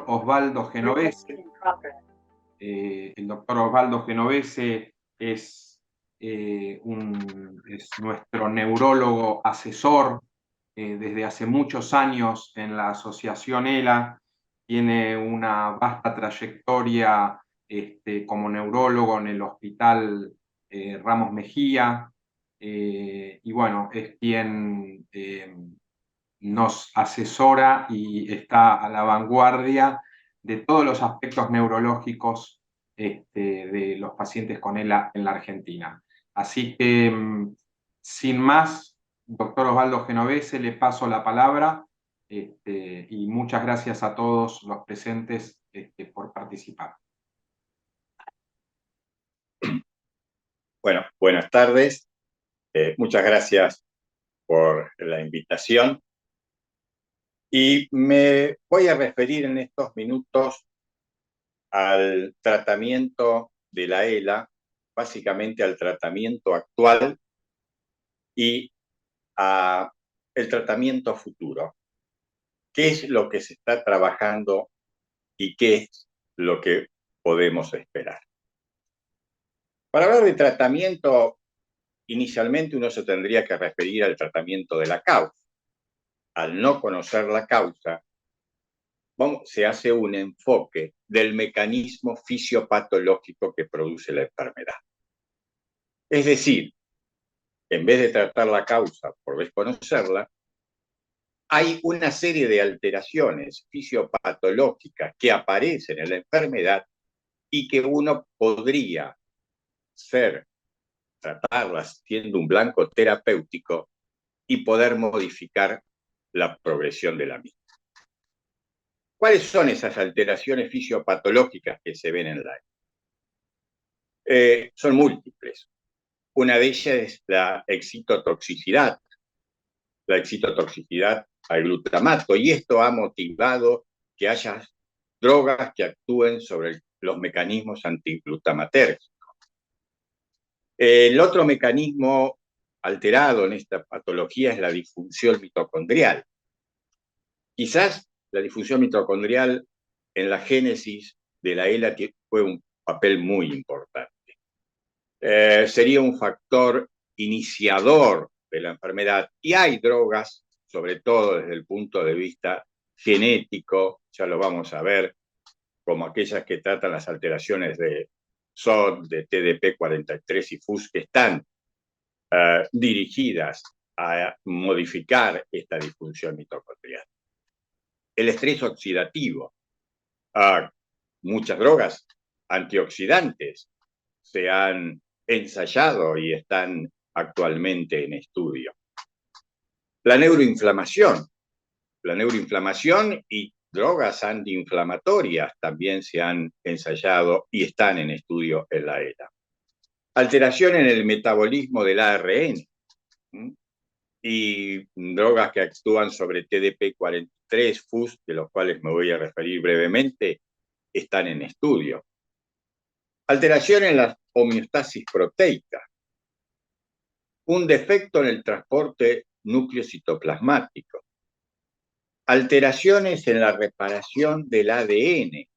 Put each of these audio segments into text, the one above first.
Osvaldo Genovese. El doctor Osvaldo Genovese es nuestro neurólogo asesor desde hace muchos años en la asociación ELA. Tiene una vasta trayectoria como neurólogo en el Hospital Ramos Mejía, y bueno, es quien nos asesora y está a la vanguardia de todos los aspectos neurológicos de los pacientes con ELA en la Argentina. Así que, sin más, doctor Osvaldo Genovese, le paso la palabra, y muchas gracias a todos los presentes por participar. Bueno, buenas tardes. Muchas gracias por la invitación. Y me voy a referir en estos minutos al tratamiento de la ELA, básicamente al tratamiento actual y al tratamiento futuro. ¿Qué es lo que se está trabajando y qué es lo que podemos esperar? Para hablar de tratamiento, inicialmente uno se tendría que referir al tratamiento de la causa. Al no conocer la causa, se hace un enfoque del mecanismo fisiopatológico que produce la enfermedad. Es decir, en vez de tratar la causa por desconocerla, hay una serie de alteraciones fisiopatológicas que aparecen en la enfermedad y que uno podría tratarlas siendo un blanco terapéutico y poder modificar la progresión de la misma. ¿Cuáles son esas alteraciones fisiopatológicas que se ven en la son múltiples. Una de ellas es la excitotoxicidad al glutamato, y esto ha motivado que haya drogas que actúen sobre los mecanismos antiglutamatérgicos. El otro mecanismo alterado en esta patología es la disfunción mitocondrial. Quizás la disfunción mitocondrial en la génesis de la ELA fue un papel muy importante. Sería un factor iniciador de la enfermedad, y hay drogas, sobre todo desde el punto de vista genético, ya lo vamos a ver, como aquellas que tratan las alteraciones de SOD, de TDP43 y FUS, que están dirigidas a modificar esta disfunción mitocondrial. El estrés oxidativo. Muchas drogas antioxidantes se han ensayado y están actualmente en estudio. La neuroinflamación y drogas antiinflamatorias también se han ensayado y están en estudio en la ELA. Alteración en el metabolismo del ARN y drogas que actúan sobre TDP43, FUS, de los cuales me voy a referir brevemente, están en estudio. Alteración en la homeostasis proteica. Un defecto en el transporte nucleocitoplasmático. Alteraciones en la reparación del ADN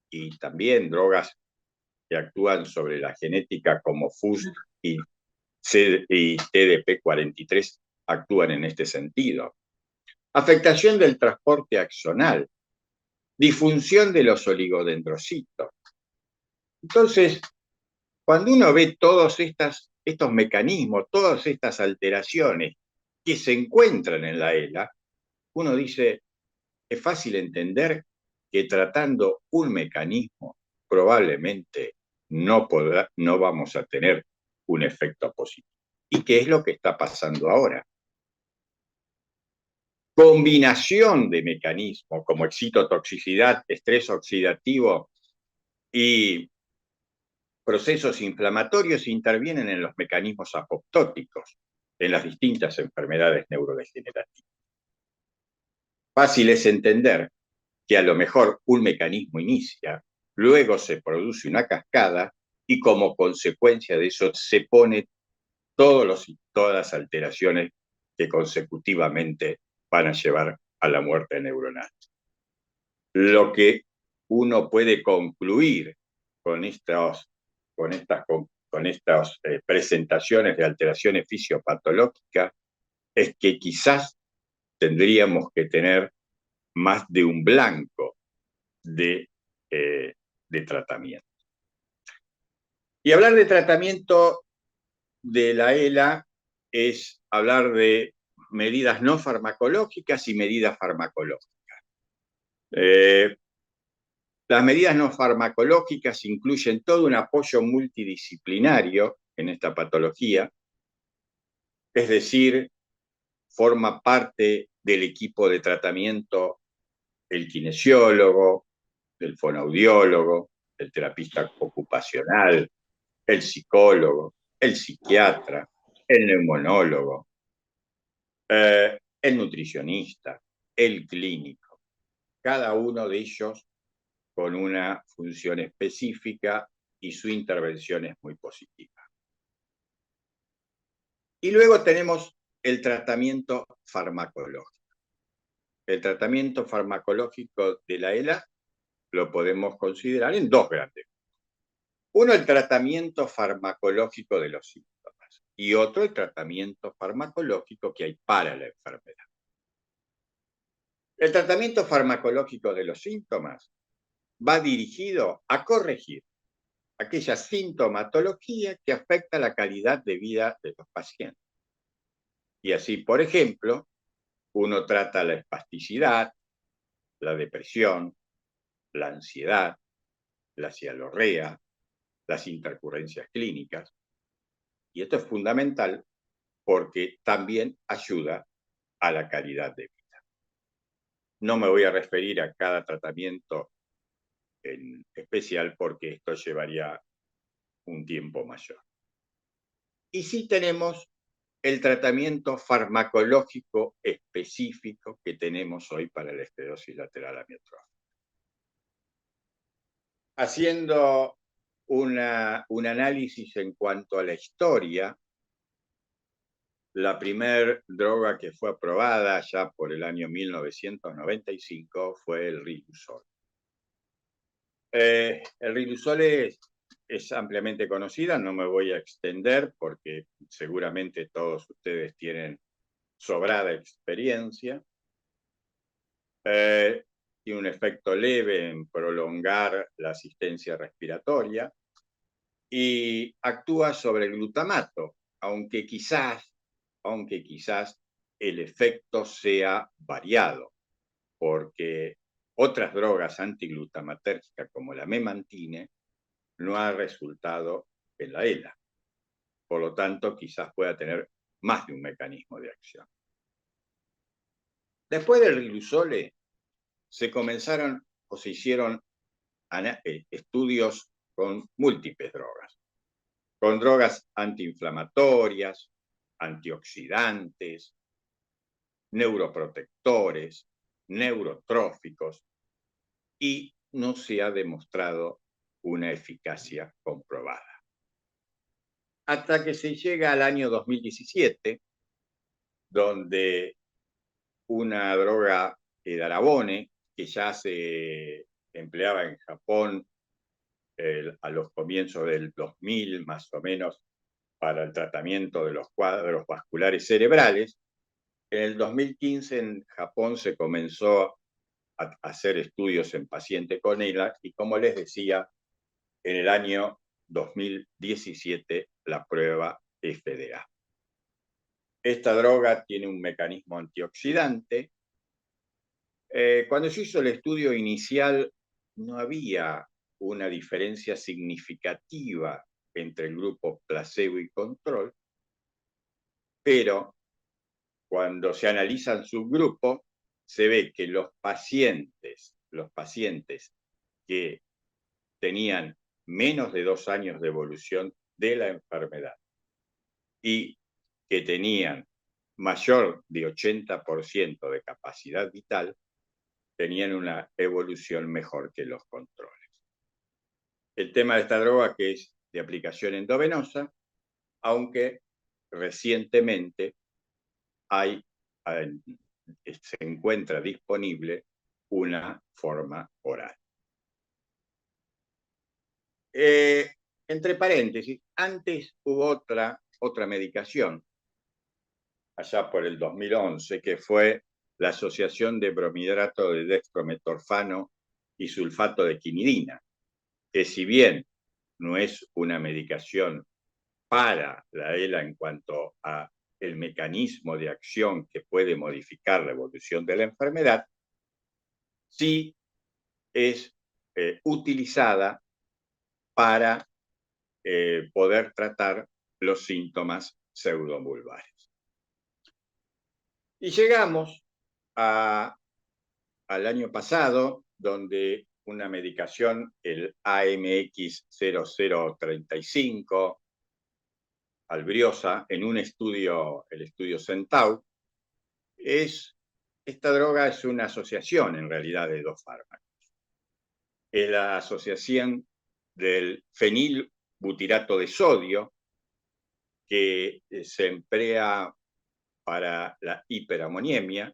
y también drogas que actúan sobre la genética como FUS y TDP43 actúan en este sentido. Afectación del transporte axonal. Disfunción de los oligodendrocitos. Entonces, cuando uno ve todos estos mecanismos, todas estas alteraciones que se encuentran en la ELA, uno dice, es fácil entender que tratando un mecanismo probablemente no vamos a tener un efecto positivo. ¿Y qué es lo que está pasando ahora? Combinación de mecanismos como excitotoxicidad, estrés oxidativo y procesos inflamatorios intervienen en los mecanismos apoptóticos en las distintas enfermedades neurodegenerativas. Fácil es entender que a lo mejor un mecanismo inicia, luego se produce una cascada y como consecuencia de eso se pone todas las alteraciones que consecutivamente van a llevar a la muerte neuronal. Lo que uno puede concluir con estas presentaciones de alteraciones fisiopatológicas es que quizás tendríamos que tener más de un blanco de tratamiento. Y hablar de tratamiento de la ELA es hablar de medidas no farmacológicas y medidas farmacológicas. Las medidas no farmacológicas incluyen todo un apoyo multidisciplinario en esta patología, es decir, forma parte del equipo de tratamiento el kinesiólogo, el fonoaudiólogo, el terapista ocupacional, el psicólogo, el psiquiatra, el neumonólogo, el nutricionista, el clínico, cada uno de ellos con una función específica y su intervención es muy positiva. Y luego tenemos el tratamiento farmacológico. El tratamiento farmacológico de la ELA lo podemos considerar en dos grandes. Uno, el tratamiento farmacológico de los síntomas y otro, el tratamiento farmacológico que hay para la enfermedad. El tratamiento farmacológico de los síntomas va dirigido a corregir aquella sintomatología que afecta la calidad de vida de los pacientes. Y así, por ejemplo, uno trata la espasticidad, la depresión, la ansiedad, la cialorrea, las intercurrencias clínicas. Y esto es fundamental porque también ayuda a la calidad de vida. No me voy a referir a cada tratamiento en especial porque esto llevaría un tiempo mayor. Y sí tenemos el tratamiento farmacológico específico que tenemos hoy para la esclerosis lateral amiotrófica. Haciendo un análisis en cuanto a la historia, la primera droga que fue aprobada ya por el año 1995 fue el Riluzole. El Riluzole es ampliamente conocida, no me voy a extender porque seguramente todos ustedes tienen sobrada experiencia. Tiene un efecto leve en prolongar la asistencia respiratoria y actúa sobre el glutamato, aunque quizás el efecto sea variado, porque otras drogas antiglutamatérgicas como la memantine no ha resultado en la ELA. Por lo tanto, quizás pueda tener más de un mecanismo de acción. Después del Riluzole, se comenzaron o se hicieron estudios con múltiples drogas, con drogas antiinflamatorias, antioxidantes, neuroprotectores, neurotróficos, y no se ha demostrado una eficacia comprobada. Hasta que se llega al año 2017, donde una droga edarabone, que ya se empleaba en Japón a los comienzos del 2000, más o menos, para el tratamiento de los cuadros vasculares cerebrales. En el 2015 en Japón se comenzó a hacer estudios en pacientes con ELA y, como les decía, en el año 2017 la prueba FDA. Esta droga tiene un mecanismo antioxidante. Cuando se hizo el estudio inicial no había una diferencia significativa entre el grupo placebo y control, pero cuando se analizan subgrupos, se ve que los pacientes que tenían menos de 2 años de evolución de la enfermedad y que tenían mayor de 80% de capacidad vital, tenían una evolución mejor que los controles. El tema de esta droga, que es de aplicación endovenosa, aunque recientemente se encuentra disponible una forma oral. Entre paréntesis, antes hubo otra medicación, allá por el 2011, que fue la asociación de bromidrato de dextrometorfano y sulfato de quinidina, que si bien no es una medicación para la ELA en cuanto a el mecanismo de acción que puede modificar la evolución de la enfermedad, sí es utilizada para poder tratar los síntomas pseudomulvares. Y llegamos al año pasado, donde una medicación, el AMX0035, Albriosa, en un estudio, el estudio Centaur, esta droga es una asociación en realidad de dos fármacos. Es la asociación del fenilbutirato de sodio, que se emplea para la hiperamoniemia,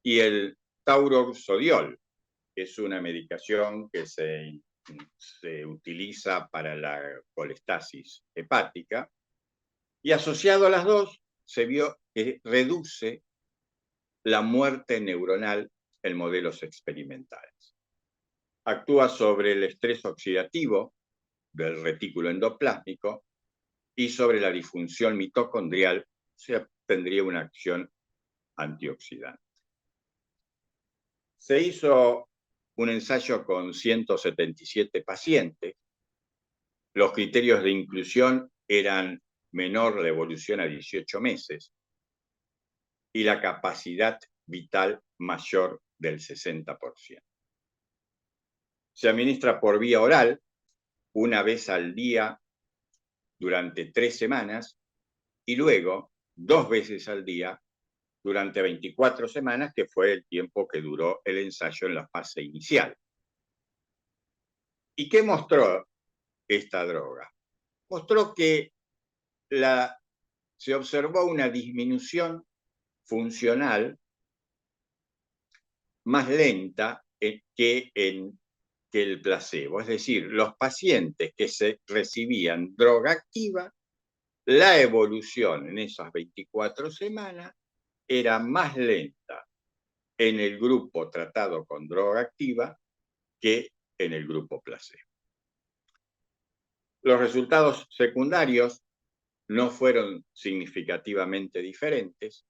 y el tauroxodiol, que es una medicación que se utiliza para la colestasis hepática, y asociado a las dos se vio que reduce la muerte neuronal en modelos experimentales. Actúa sobre el estrés oxidativo del retículo endoplásmico y sobre la disfunción mitocondrial, se tendría una acción antioxidante. Se hizo un ensayo con 177 pacientes. Los criterios de inclusión eran menor la evolución a 18 meses y la capacidad vital mayor del 60%. Se administra por vía oral una vez al día durante 3 semanas y luego 2 veces al día durante 24 semanas, que fue el tiempo que duró el ensayo en la fase inicial. ¿Y qué mostró esta droga? Mostró que se observó una disminución funcional más lenta que el placebo. Es decir, los pacientes que se recibían droga activa, la evolución en esas 24 semanas era más lenta en el grupo tratado con droga activa que en el grupo placebo. Los resultados secundarios no fueron significativamente diferentes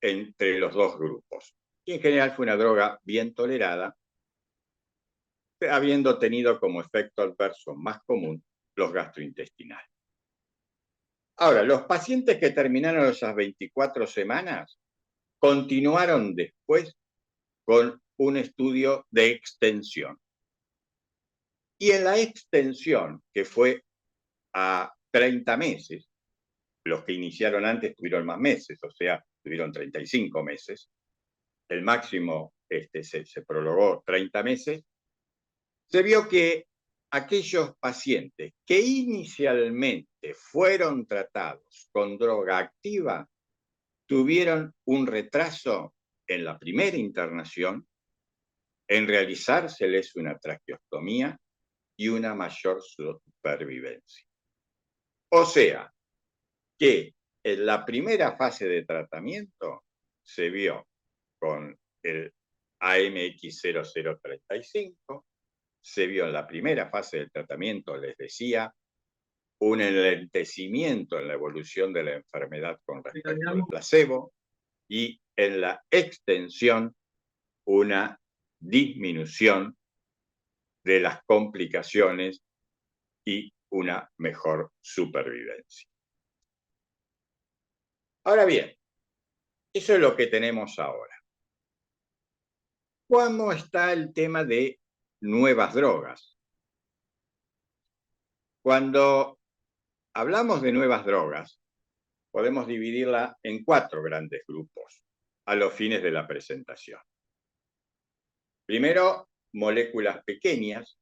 entre los dos grupos. Y en general fue una droga bien tolerada, habiendo tenido como efecto adverso más común los gastrointestinales. Ahora, los pacientes que terminaron esas 24 semanas continuaron después con un estudio de extensión. Y en la extensión, que fue a 30 meses, los que iniciaron antes tuvieron más meses, o sea, tuvieron 35 meses, el máximo se prorrogó 30 meses, se vio que aquellos pacientes que inicialmente fueron tratados con droga activa tuvieron un retraso en la primera internación, en realizárseles una traqueostomía y una mayor supervivencia. O sea, que en la primera fase de tratamiento se vio con el AMX0035, se vio en la primera fase del tratamiento, les decía, un enlentecimiento en la evolución de la enfermedad con respecto al placebo, y en la extensión una disminución de las complicaciones y una mejor supervivencia. Ahora bien, eso es lo que tenemos ahora. ¿Cómo está el tema de nuevas drogas? Cuando hablamos de nuevas drogas, podemos dividirla en 4 grandes grupos a los fines de la presentación. Primero, moléculas pequeñas.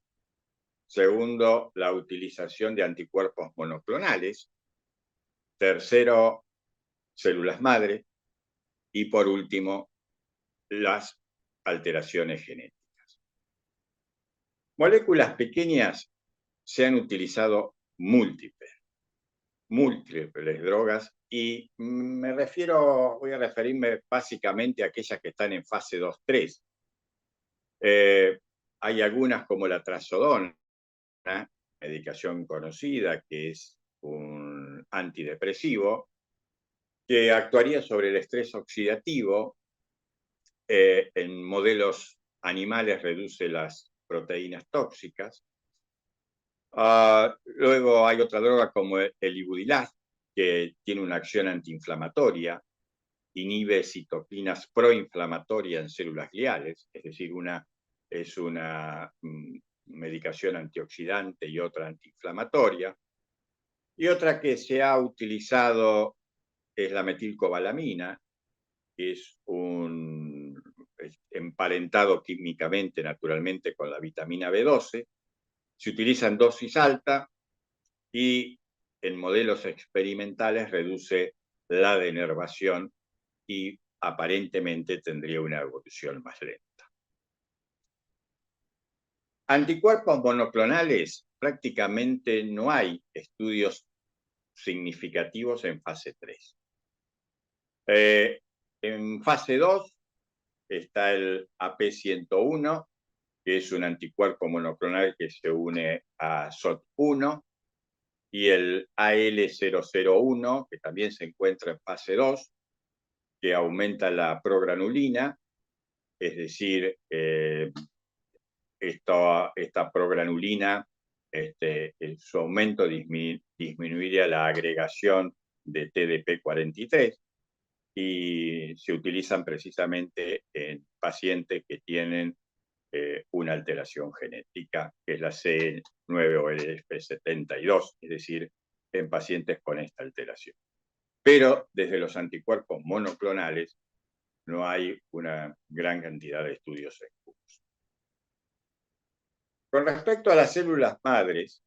Segundo, la utilización de anticuerpos monoclonales. Tercero, células madre. Y por último, las alteraciones genéticas. Moléculas pequeñas se han utilizado múltiples drogas y voy a referirme básicamente a aquellas que están en fase 2-3. Hay algunas como la trazodona, medicación conocida que es un antidepresivo, que actuaría sobre el estrés oxidativo. En modelos animales reduce las proteínas tóxicas. Luego hay otra droga como el ibudilast, que tiene una acción antiinflamatoria, inhibe citoquinas proinflamatorias en células gliales, es decir, es una medicación antioxidante y otra antiinflamatoria. Y otra que se ha utilizado es la metilcobalamina, que es emparentado químicamente, naturalmente, con la vitamina B12. Se utiliza en dosis alta y en modelos experimentales reduce la denervación y aparentemente tendría una evolución más lenta. Anticuerpos monoclonales, prácticamente no hay estudios significativos en fase 3. En fase 2 está el AP101, que es un anticuerpo monoclonal que se une a SOT1, y el AL001, que también se encuentra en fase 2, que aumenta la progranulina, es decir, esta progranulina, su aumento disminuiría la agregación de TDP43 y se utilizan precisamente en pacientes que tienen una alteración genética, que es la C9orf72, es decir, en pacientes con esta alteración. Pero desde los anticuerpos monoclonales no hay una gran cantidad de estudios en curso. Con respecto a las células madres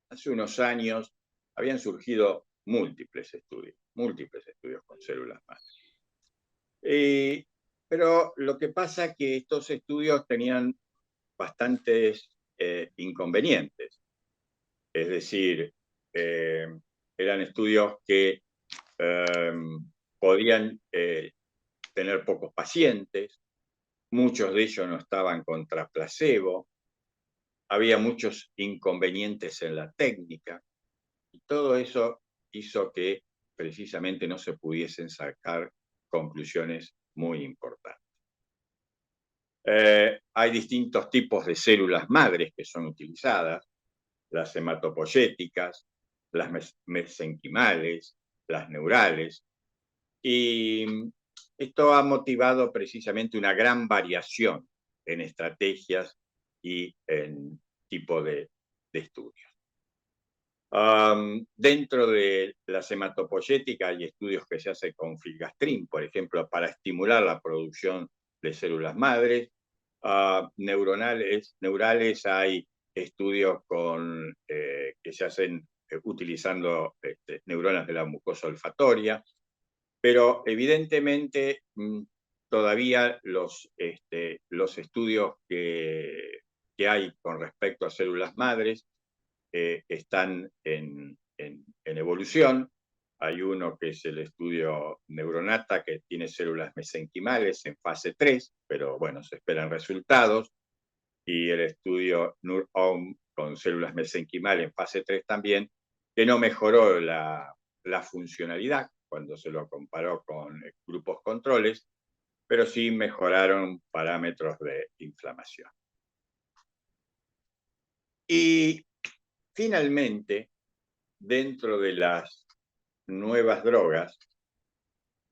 hace unos años habían surgido múltiples estudios con células madres. Pero lo que pasa es que estos estudios tenían bastantes inconvenientes. Es decir, eran estudios que podían tener pocos pacientes, muchos de ellos no estaban contra placebo, había muchos inconvenientes en la técnica, y todo eso hizo que precisamente no se pudiesen sacar conclusiones muy importantes. Hay distintos tipos de células madres que son utilizadas, las hematopoyéticas, las mesenquimales, las neurales, y esto ha motivado precisamente una gran variación en estrategias y en tipo de estudios. Dentro de las hematopoyéticas hay estudios que se hacen con filgastrin, por ejemplo, para estimular la producción de células madres. Neurales hay estudios que se hacen utilizando neuronas de la mucosa olfatoria, pero evidentemente todavía los estudios que hay con respecto a células madres están en evolución. Hay uno que es el estudio Neuronata, que tiene células mesenquimales en fase 3, pero bueno, se esperan resultados. Y el estudio NurOwn con células mesenquimales en fase 3 también, que no mejoró la funcionalidad cuando se lo comparó con grupos controles, pero sí mejoraron parámetros de inflamación. Y finalmente, dentro de las nuevas drogas,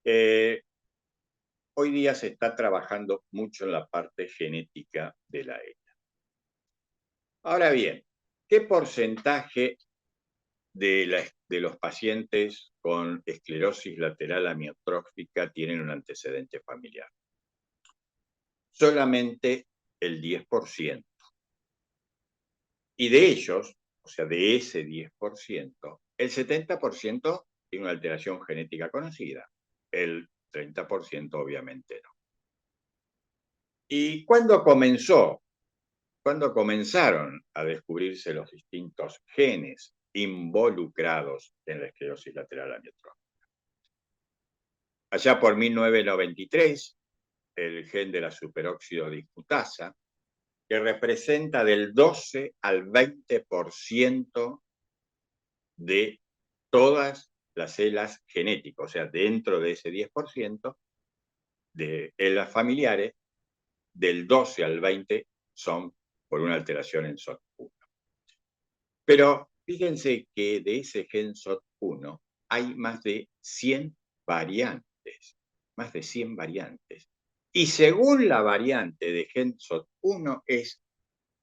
hoy día se está trabajando mucho en la parte genética de la ELA. Ahora bien, ¿qué porcentaje de los pacientes con esclerosis lateral amiotrófica tienen un antecedente familiar? Solamente el 10%. Y de ellos, o sea, de ese 10%, el 70% tiene una alteración genética conocida. El 30% obviamente no. ¿Y cuándo comenzó? ¿Cuándo comenzaron a descubrirse los distintos genes involucrados en la esclerosis lateral amiotrófica? Allá por 1993, el gen de la superóxido dismutasa, que representa del 12 al 20% de todas las células genéticas, o sea, dentro de ese 10% de las familiares, del 12 al 20 son por una alteración en SOT1. Pero fíjense que de ese gen SOT1 hay más de 100 variantes, más de 100 variantes. Y según la variante de gen SOT1 es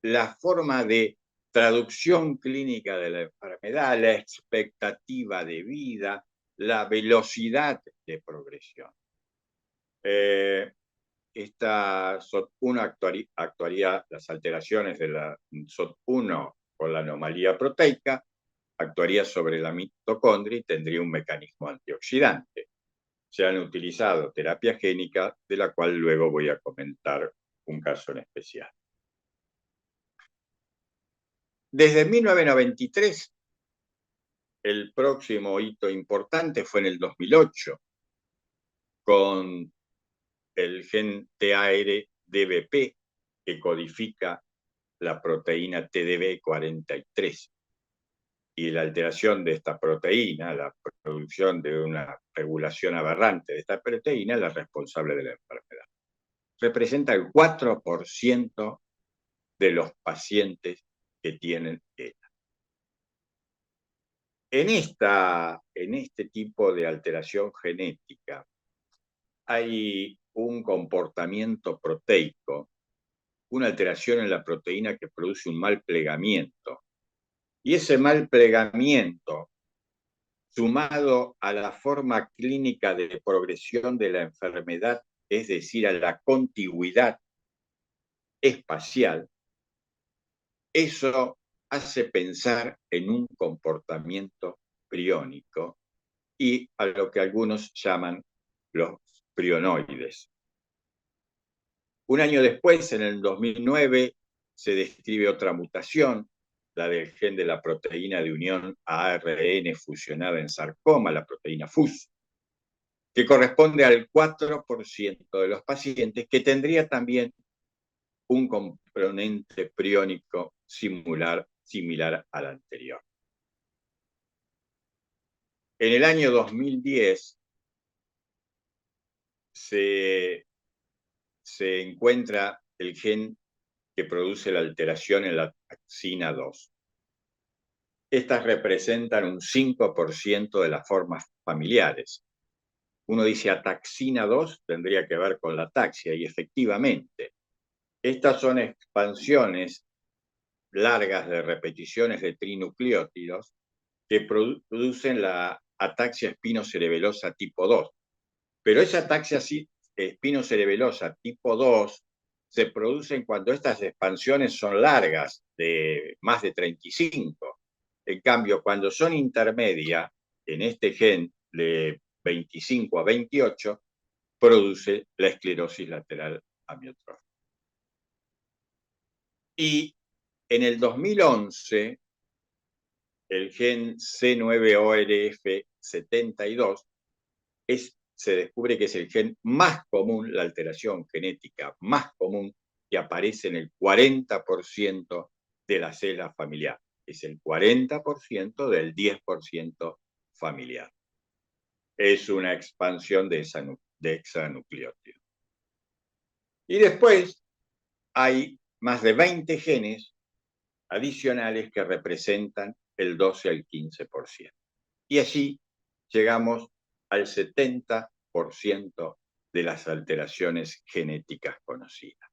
la forma de traducción clínica de la enfermedad, la expectativa de vida, la velocidad de progresión. Esta SOT1 actuaría las alteraciones de la SOT1 con la anomalía proteica, actuaría sobre la mitocondria y tendría un mecanismo antioxidante. Se han utilizado terapia génica, de la cual luego voy a comentar un caso en especial. Desde 1993, el próximo hito importante fue en el 2008, con el gen TAR-DBP, que codifica la proteína TDB43. Y la alteración de esta proteína, la producción de una regulación aberrante de esta proteína, es la responsable de la enfermedad. Representa el 4% de los pacientes que tienen ELA. En este tipo de alteración genética hay un comportamiento proteico, una alteración en la proteína que produce un mal plegamiento. Y ese mal plegamiento, sumado a la forma clínica de progresión de la enfermedad, es decir, a la contigüidad espacial, eso hace pensar en un comportamiento priónico y a lo que algunos llaman los prionoides. Un año después, en el 2009, se describe otra mutación, la del gen de la proteína de unión a ARN fusionada en sarcoma, la proteína FUS, que corresponde al 4% de los pacientes, que tendría también un componente priónico similar al anterior. En el año 2010 se encuentra el gen que produce la alteración en la taxina 2. Estas representan un 5% de las formas familiares. Uno dice ataxina 2 tendría que ver con la ataxia, y efectivamente, estas son expansiones largas de repeticiones de trinucleótidos que producen la ataxia espinocerebelosa tipo 2. Pero esa ataxia espinocerebelosa tipo 2 se produce cuando estas expansiones son largas, de más de 35. En cambio, cuando son intermedias, en este gen de 25 a 28, produce la esclerosis lateral amiotrófica. Y en el 2011, el gen C9orf72 se descubre que es el gen más común, la alteración genética más común, que aparece en el 40% de la célula familiar. Es el 40% del 10% familiar. Es una expansión de hexanucleótido. Y después hay más de 20 genes adicionales que representan el 12 al 15%. Y allí llegamos al 70% de las alteraciones genéticas conocidas.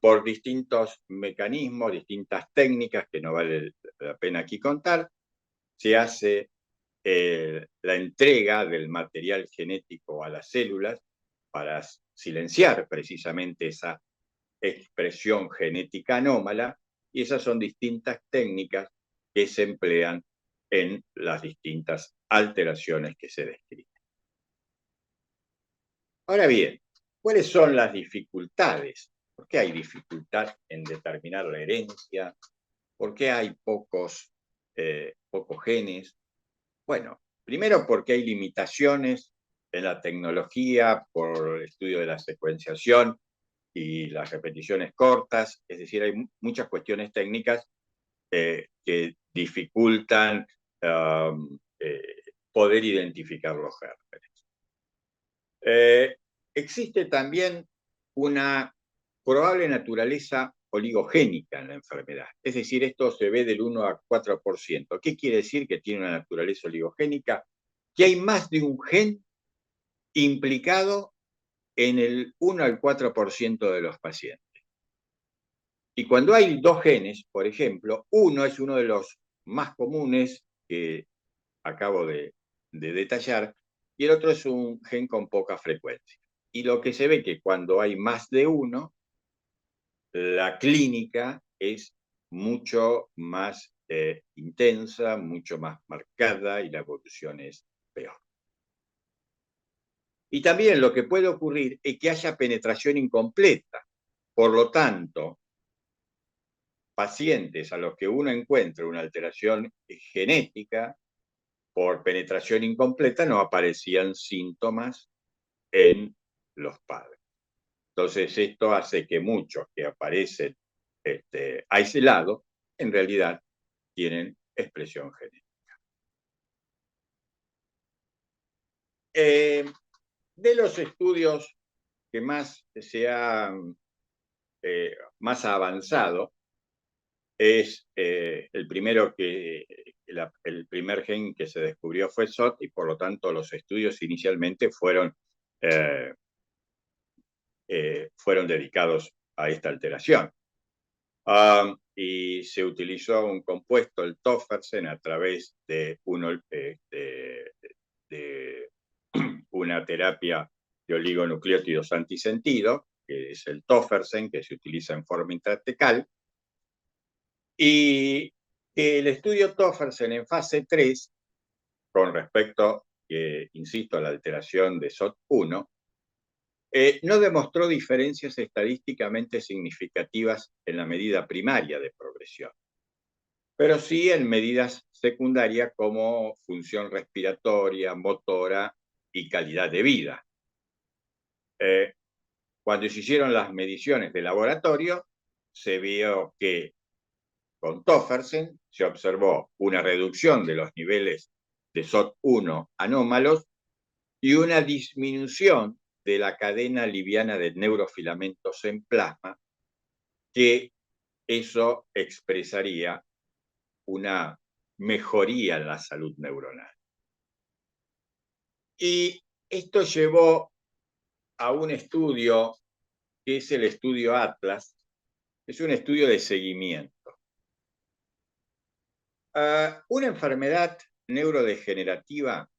Por distintos mecanismos, distintas técnicas que no vale la pena aquí contar, se hace la entrega del material genético a las células para silenciar precisamente esa expresión genética anómala, y esas son distintas técnicas que se emplean en las distintas alteraciones que se describen. Ahora bien, ¿Cuáles son las dificultades? ¿Por qué hay dificultad en determinar la herencia? ¿Por qué hay pocos genes? Bueno, primero porque hay limitaciones en la tecnología por el estudio de la secuenciación y las repeticiones cortas, es decir, hay muchas cuestiones técnicas que dificultan poder identificar los gérmenes. Existe también una probable naturaleza oligogénica en la enfermedad, es decir, esto se ve del 1 a 4%. ¿Qué quiere decir que tiene una naturaleza oligogénica? Que hay más de un gen implicado en el 1 al 4% de los pacientes. Y cuando hay dos genes, por ejemplo, uno es uno de los más comunes que acabo de detallar, y el otro es un gen con poca frecuencia. Y lo que se ve que cuando hay más de uno, la clínica es mucho más intensa, mucho más marcada y la evolución es peor. Y también lo que puede ocurrir es que haya penetración incompleta. Por lo tanto, pacientes a los que uno encuentra una alteración genética por penetración incompleta no aparecían síntomas en los padres. Entonces, esto hace que muchos que aparecen aislados, en realidad tienen expresión genética. De los estudios que más se han más avanzado, es el primero el primer gen que se descubrió fue SOT, y por lo tanto los estudios inicialmente fueron dedicados a esta alteración. Y se utilizó un compuesto, el tofersen, a través de una terapia de oligonucleótidos antisentido, que es el tofersen, que se utiliza en forma intratecal. Y el estudio Tofersen en fase 3, con respecto, insisto, a la alteración de SOT1, no demostró diferencias estadísticamente significativas en la medida primaria de progresión, pero sí en medidas secundarias como función respiratoria, motora y calidad de vida. Cuando se hicieron las mediciones de laboratorio, se vio que con Tofersen se observó una reducción de los niveles de SOT1 anómalos y una disminución de la cadena liviana de neurofilamentos en plasma, que eso expresaría una mejoría en la salud neuronal. Y esto llevó a un estudio que es el estudio Atlas, que es un estudio de seguimiento. Una enfermedad neurodegenerativa,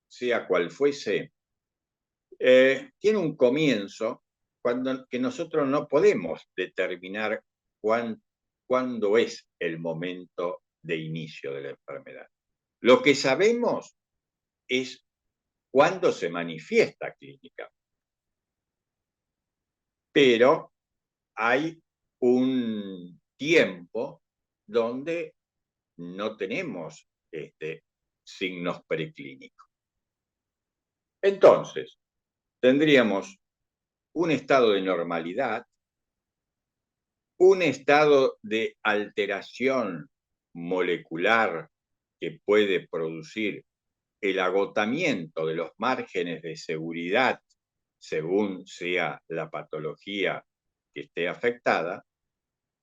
sea cual fuese, tiene un comienzo que nosotros no podemos determinar cuándo es el momento de inicio de la enfermedad. Lo que sabemos es cuándo se manifiesta clínica. Pero hay un tiempo donde no tenemos signos preclínicos. Entonces, tendríamos un estado de normalidad, un estado de alteración molecular que puede producir el agotamiento de los márgenes de seguridad según sea la patología que esté afectada,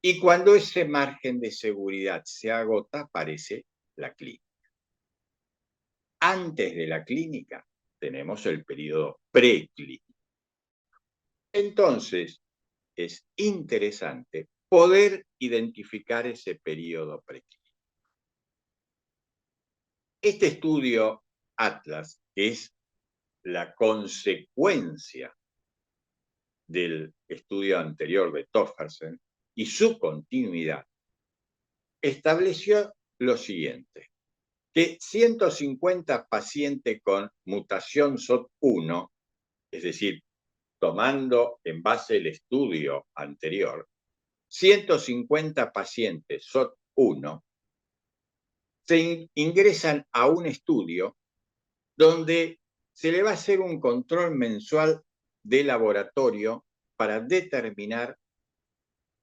y cuando ese margen de seguridad se agota, aparece la clínica. Antes de la clínica tenemos el periodo preclínico. Entonces, es interesante poder identificar ese periodo preclínico. Este estudio Atlas, que es la consecuencia del estudio anterior de Tofersen y su continuidad, estableció lo siguiente, que 150 pacientes con mutación SOT1, es decir, tomando en base el estudio anterior, 150 pacientes SOT1 se ingresan a un estudio donde se le va a hacer un control mensual de laboratorio para determinar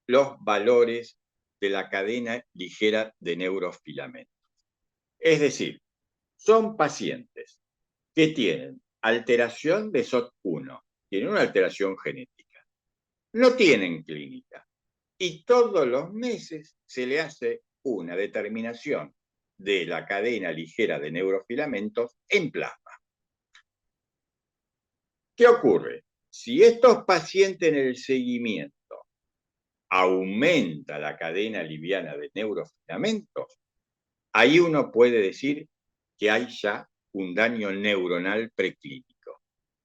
los valores de la cadena ligera de neurofilamentos. Es decir, son pacientes que tienen alteración de SOT1, tienen una alteración genética, no tienen clínica y todos los meses se le hace una determinación de la cadena ligera de neurofilamentos en plasma. ¿Qué ocurre? Si estos pacientes en el seguimiento aumenta la cadena liviana de neurofilamentos, ahí uno puede decir que hay ya un daño neuronal preclínico.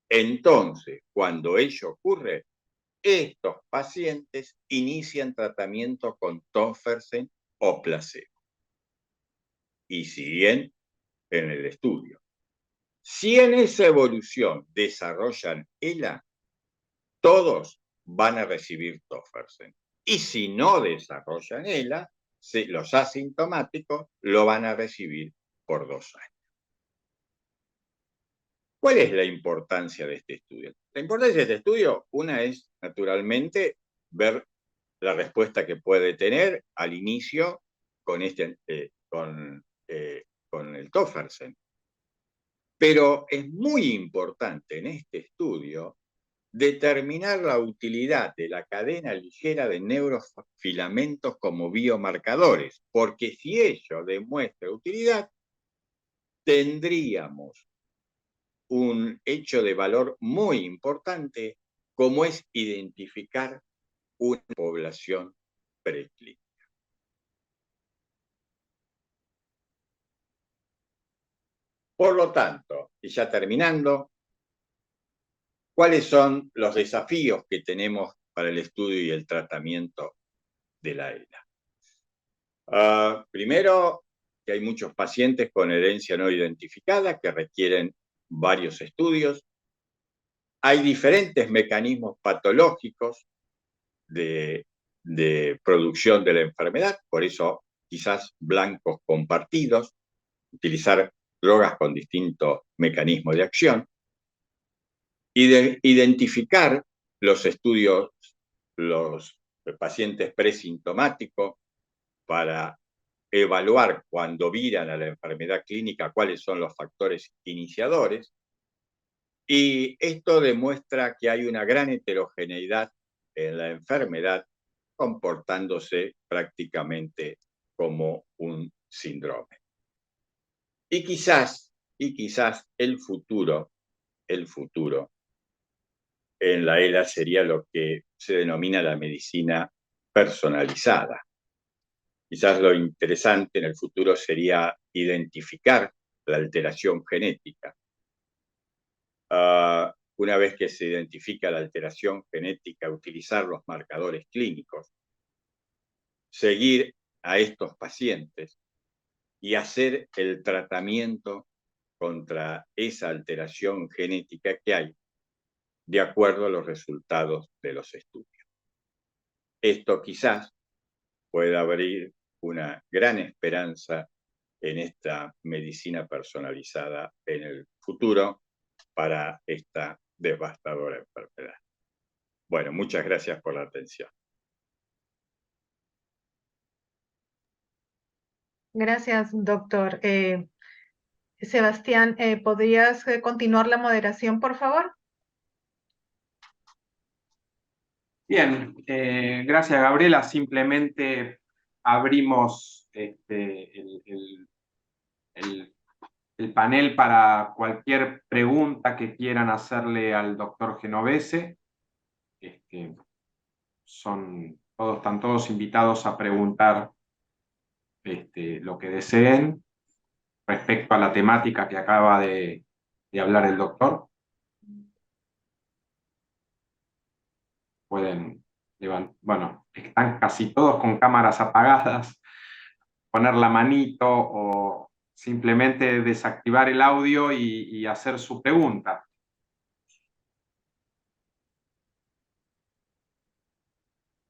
Entonces, cuando ello ocurre, estos pacientes inician tratamiento con tofersen o placebo y siguen en el estudio. Si en esa evolución desarrollan ELA, todos van a recibir tofersen. Y si no desarrollan ELA, los asintomáticos lo van a recibir por 2 años. ¿Cuál es la importancia de este estudio? La importancia de este estudio, una es, naturalmente, ver la respuesta que puede tener al inicio con el tofersen. Pero es muy importante en este estudio determinar la utilidad de la cadena ligera de neurofilamentos como biomarcadores, porque si ello demuestra utilidad, tendríamos un hecho de valor muy importante, como es identificar una población preclínica. Por lo tanto, y ya terminando, ¿cuáles son los desafíos que tenemos para el estudio y el tratamiento de la ELA? Primero, que hay muchos pacientes con herencia no identificada que requieren varios estudios. Hay diferentes mecanismos patológicos de producción de la enfermedad, por eso quizás blancos compartidos, utilizar drogas con distintos mecanismos de acción, y de identificar los estudios, los pacientes presintomáticos, para evaluar cuando viran a la enfermedad clínica cuáles son los factores iniciadores. Y esto demuestra que hay una gran heterogeneidad en la enfermedad, comportándose prácticamente como un síndrome. Y quizás el futuro en la ELA sería lo que se denomina la medicina personalizada. Quizás lo interesante en el futuro sería identificar la alteración genética. Una vez que se identifica la alteración genética, utilizar los marcadores clínicos, seguir a estos pacientes y hacer el tratamiento contra esa alteración genética que hay, de acuerdo a los resultados de los estudios. Esto quizás pueda abrir una gran esperanza en esta medicina personalizada en el futuro para esta devastadora enfermedad. Bueno, muchas gracias por la atención. Gracias, doctor. Sebastián, ¿podrías continuar la moderación, por favor? Bien, gracias Gabriela. Simplemente abrimos el panel para cualquier pregunta que quieran hacerle al doctor Genovese. Están todos invitados a preguntar lo que deseen respecto a la temática que acaba de hablar el doctor. Pueden bueno, están casi todos con cámaras apagadas, poner la manito o simplemente desactivar el audio y hacer su pregunta.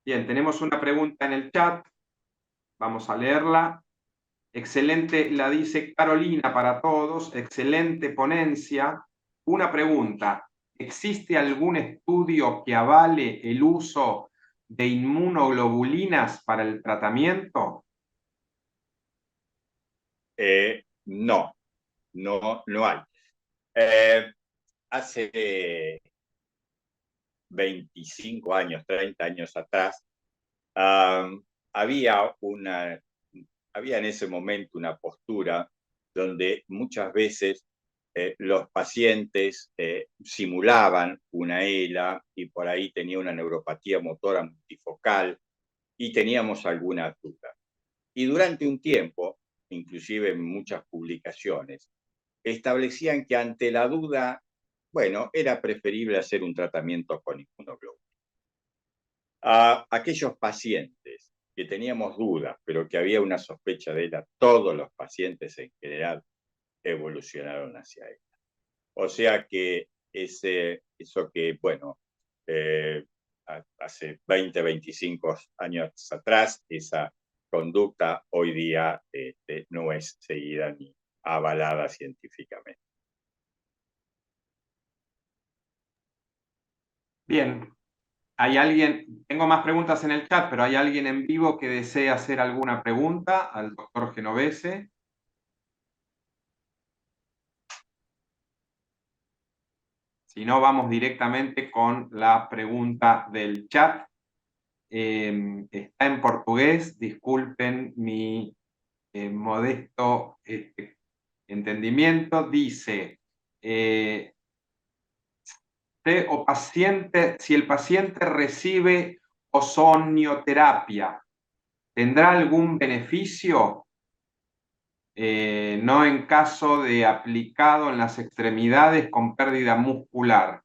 Bien, tenemos una pregunta en el chat. Vamos a leerla. Excelente, la dice Carolina para todos. Excelente ponencia. Una pregunta. ¿Existe algún estudio que avale el uso de inmunoglobulinas para el tratamiento? No, no hay. Hace 25 años, 30 años atrás, había en ese momento una postura donde muchas veces los pacientes simulaban una ELA y por ahí tenía una neuropatía motora multifocal y teníamos alguna duda. Y durante un tiempo, inclusive en muchas publicaciones, establecían que ante la duda, bueno, era preferible hacer un tratamiento con inmunoglobulina. A aquellos pacientes que teníamos dudas, pero que había una sospecha de ella, todos los pacientes en general evolucionaron hacia ella. O sea que eso que, bueno, hace 20, 25 años atrás, esa conducta hoy día no es seguida ni avalada científicamente. Bien. ¿Hay alguien? Tengo más preguntas en el chat, pero ¿hay alguien en vivo que desee hacer alguna pregunta al doctor Genovese? Si no, vamos directamente con la pregunta del chat. Está en portugués, disculpen mi modesto entendimiento. Dice, si el paciente recibe ozonioterapia, ¿tendrá algún beneficio? No en caso de aplicado en las extremidades con pérdida muscular.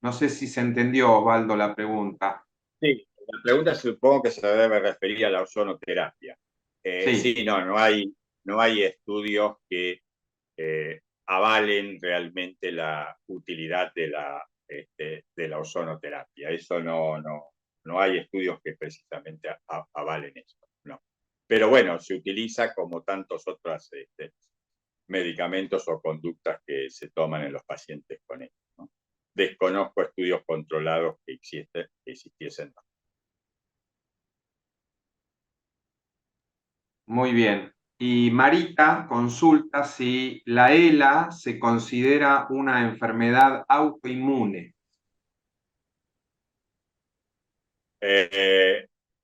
No sé si se entendió, Osvaldo, la pregunta. Sí, la pregunta supongo que se debe referir a la ozonoterapia. Sí. Sí, no hay estudios que avalen realmente la utilidad de la ozonoterapia. Eso no hay estudios que precisamente avalen eso. No. Pero bueno, se utiliza como tantos otros medicamentos o conductas que se toman en los pacientes con esto, ¿no? Desconozco estudios controlados que existiesen. Muy bien. Y Marita consulta si la ELA se considera una enfermedad autoinmune.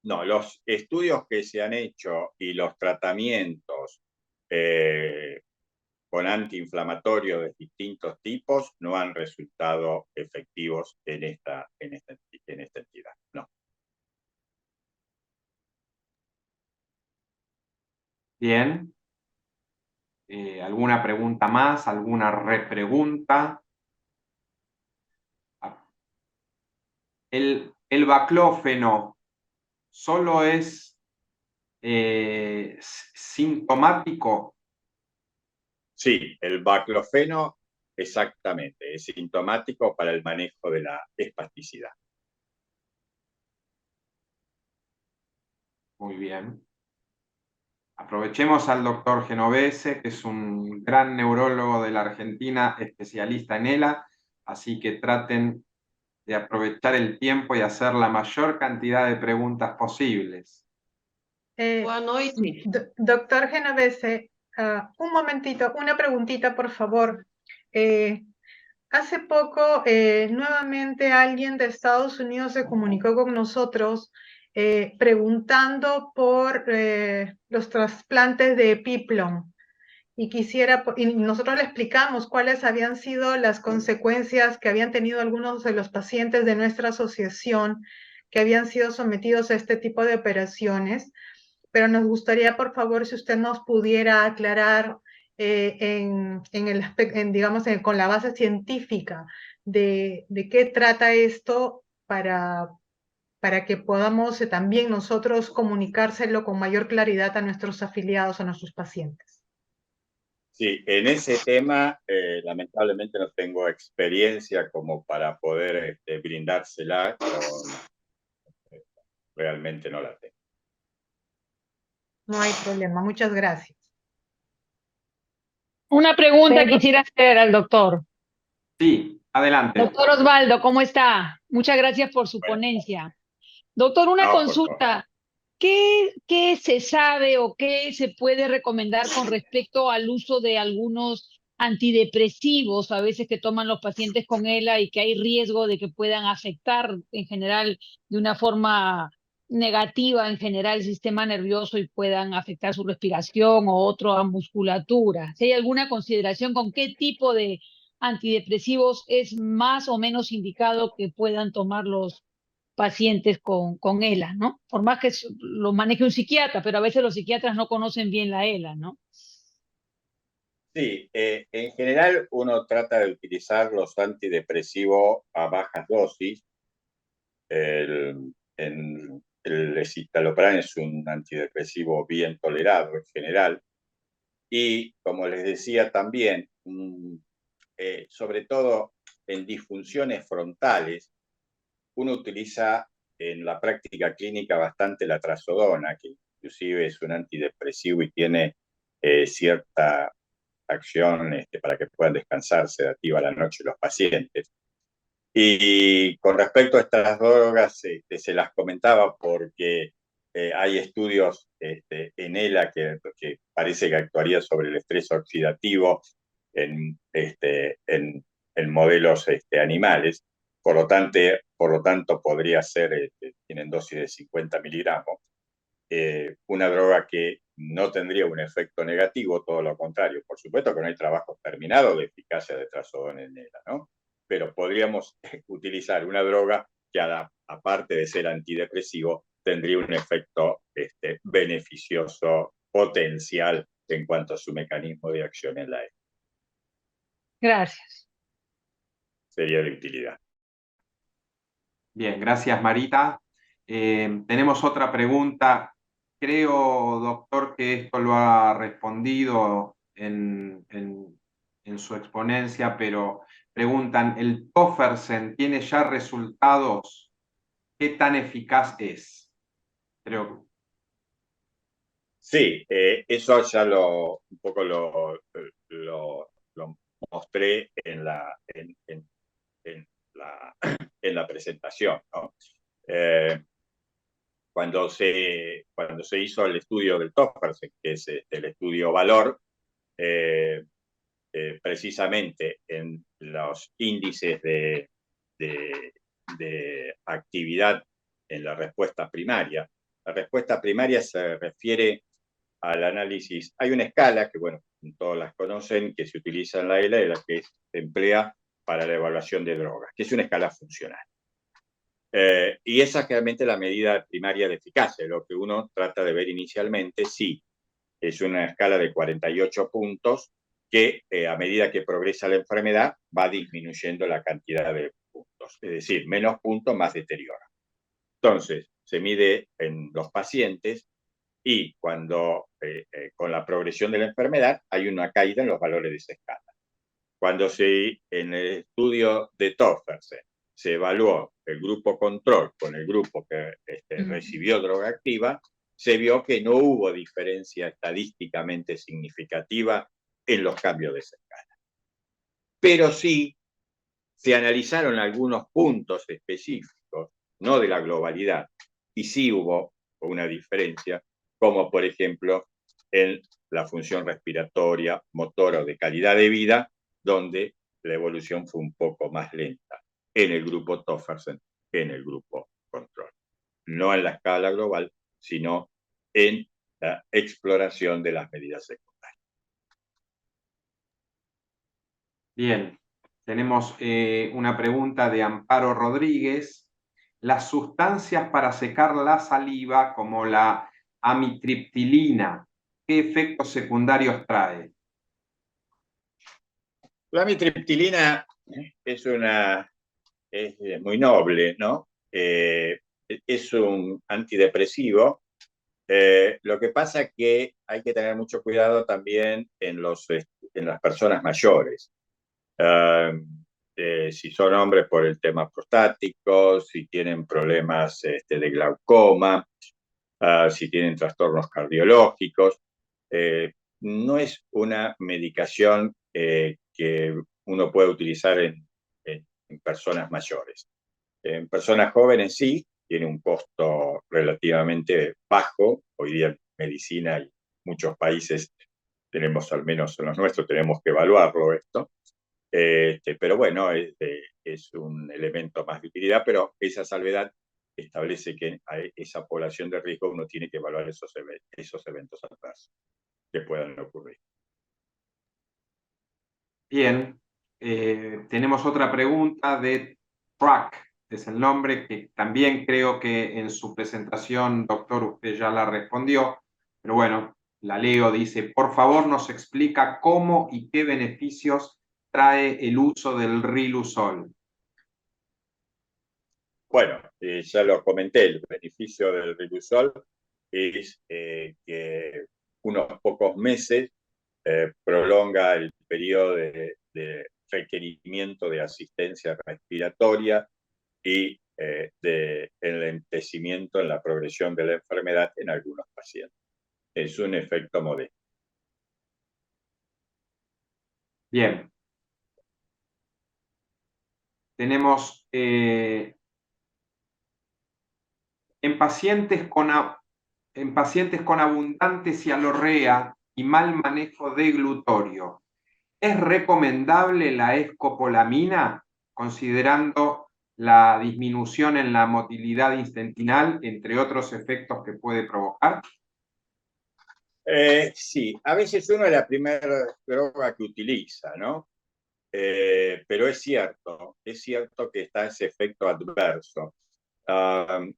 No, los estudios que se han hecho y los tratamientos con antiinflamatorios de distintos tipos no han resultado efectivos en esta entidad. No. Bien. ¿Alguna pregunta más? ¿Alguna repregunta? El baclófeno solo es sintomático. Sí, el baclofeno exactamente es sintomático para el manejo de la espasticidad. Muy bien. Aprovechemos al doctor Genovese, que es un gran neurólogo de la Argentina, especialista en ELA, así que traten de aprovechar el tiempo y hacer la mayor cantidad de preguntas posibles. Buenas noches. Doctor Genovese, un momentito, una preguntita, por favor. Hace poco, nuevamente alguien de Estados Unidos se comunicó con nosotros preguntando por los trasplantes de Piplon. Y nosotros le explicamos cuáles habían sido las consecuencias que habían tenido algunos de los pacientes de nuestra asociación que habían sido sometidos a este tipo de operaciones, pero nos gustaría, por favor, si usted nos pudiera aclarar digamos, con la base científica de qué trata esto para que podamos también nosotros comunicárselo con mayor claridad a nuestros afiliados, a nuestros pacientes. Sí, en ese tema lamentablemente no tengo experiencia como para poder brindársela realmente no la tengo. No hay problema, muchas gracias. Una pregunta quisiera hacer al doctor. Sí, adelante. Doctor Osvaldo, ¿cómo está? Muchas gracias por su Bueno, ponencia. Doctor, una no, por favor. consulta. ¿Qué se sabe o qué se puede recomendar con respecto al uso de algunos antidepresivos, a veces que toman los pacientes con ELA y que hay riesgo de que puedan afectar en general de una forma negativa en general el sistema nervioso y puedan afectar su respiración o otra musculatura? Si hay alguna consideración con qué tipo de antidepresivos es más o menos indicado que puedan tomar los pacientes con ELA, ¿no? Por más que lo maneje un psiquiatra, pero a veces los psiquiatras no conocen bien la ELA, ¿no? Sí, en general uno trata de utilizar los antidepresivos a bajas dosis. El escitalopram es un antidepresivo bien tolerado en general. Y como les decía también, sobre todo en disfunciones frontales, uno utiliza en la práctica clínica bastante la trazodona, que inclusive es un antidepresivo y tiene cierta acción para que puedan descansar sedativa a la noche los pacientes. Y con respecto a estas drogas, se las comentaba porque hay estudios en ELA que parece que actuaría sobre el estrés oxidativo en modelos animales. Por lo tanto podría ser, tienen dosis de 50 miligramos, una droga que no tendría un efecto negativo, todo lo contrario. Por supuesto que no hay trabajos terminados de eficacia de trazodona en ELA, ¿no? Pero podríamos utilizar una droga que, aparte de ser antidepresivo, tendría un efecto beneficioso, potencial, en cuanto a su mecanismo de acción en la ELA. Gracias. Sería de utilidad. Bien, gracias Marita. Tenemos otra pregunta. Creo, doctor, que esto lo ha respondido en su exponencia, pero preguntan, ¿el Tofersen tiene ya resultados? ¿Qué tan eficaz es? Creo. Sí, eso ya un poco lo mostré en la presentación, ¿no? Cuando se hizo el estudio del Tofersen, que es el estudio Valor, precisamente en los índices de actividad en la respuesta primaria. La respuesta primaria se refiere al análisis. Hay una escala que, bueno, todos las conocen, que se utiliza en la ELA, que se emplea para la evaluación de drogas, que es una escala funcional. Y esa es realmente la medida primaria de eficacia, lo que uno trata de ver inicialmente. Sí, es una escala de 48 puntos que a medida que progresa la enfermedad va disminuyendo la cantidad de puntos, es decir, menos puntos, más deterioro. Entonces, se mide en los pacientes y cuando con la progresión de la enfermedad hay una caída en los valores de esa escala. Cuando en el estudio de Tofersen se evaluó el grupo control con el grupo que recibió droga activa, se vio que no hubo diferencia estadísticamente significativa en los cambios de esa escala. Pero sí se analizaron algunos puntos específicos, no de la globalidad, y sí hubo una diferencia, como por ejemplo en la función respiratoria, motora o de calidad de vida, donde la evolución fue un poco más lenta en el grupo Tofersen que en el grupo control. No en la escala global, sino en la exploración de las medidas secundarias. Bien, tenemos una pregunta de Amparo Rodríguez. Las sustancias para secar la saliva, como la amitriptilina, ¿qué efectos secundarios trae? La amitriptilina es muy noble, ¿no? Es un antidepresivo. Lo que pasa es que hay que tener mucho cuidado también en las personas mayores. si son hombres por el tema prostático, si tienen problemas de glaucoma, si tienen trastornos cardiológicos. No es una medicación que uno puede utilizar en personas mayores. En personas jóvenes sí, tiene un costo relativamente bajo. Hoy día en medicina y muchos países tenemos, al menos en los nuestros, tenemos que evaluarlo esto. Pero bueno, es un elemento más de utilidad, pero esa salvedad establece que a esa población de riesgo uno tiene que evaluar esos eventos adversos que puedan ocurrir. Bien, tenemos otra pregunta de Track, es el nombre que también creo que en su presentación, doctor, usted ya la respondió, pero bueno, la leo, dice, por favor nos explica cómo y qué beneficios trae el uso del Riluzol. Bueno, ya lo comenté, el beneficio del Riluzol es que unos pocos meses prolonga el periodo de requerimiento de asistencia respiratoria y de enlentecimiento en la progresión de la enfermedad en algunos pacientes. Es un efecto modesto. Bien. Tenemos en pacientes con abundante cialorrea y mal manejo de glutorio, ¿es recomendable la escopolamina, considerando la disminución en la motilidad intestinal, entre otros efectos que puede provocar? Sí, a veces uno es la primera droga que utiliza, ¿no? Pero es cierto que está ese efecto adverso.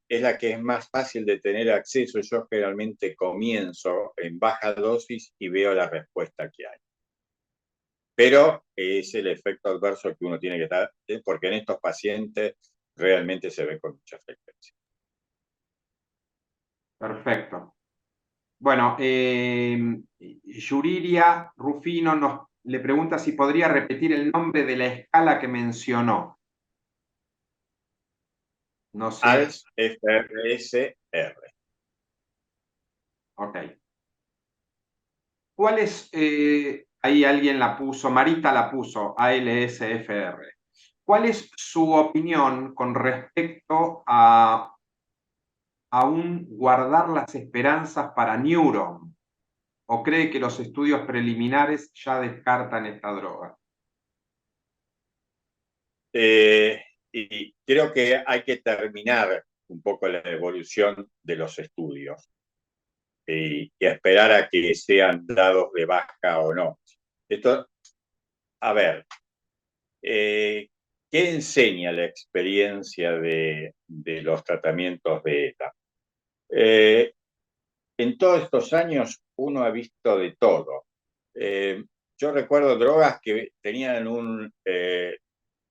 Es la que es más fácil de tener acceso. Yo generalmente comienzo en baja dosis y veo la respuesta que hay. Pero es el efecto adverso que uno tiene que estar, porque en estos pacientes realmente se ve con mucha frecuencia. Perfecto. Bueno, Yuriria Rufino le pregunta si podría repetir el nombre de la escala que mencionó. No sé. ALS-FRS-R. Ok. ¿Cuál es, ahí alguien la puso, Marita la puso, ALSFR. ¿Cuál es su opinión con respecto a aún guardar las esperanzas para Neuron? ¿O cree que los estudios preliminares ya descartan esta droga? Y creo que hay que terminar un poco la evolución de los estudios y esperar a que sean dados de baja o no. Esto, a ver, ¿qué enseña la experiencia de los tratamientos de ETA? En todos estos años uno ha visto de todo. Yo recuerdo drogas que tenían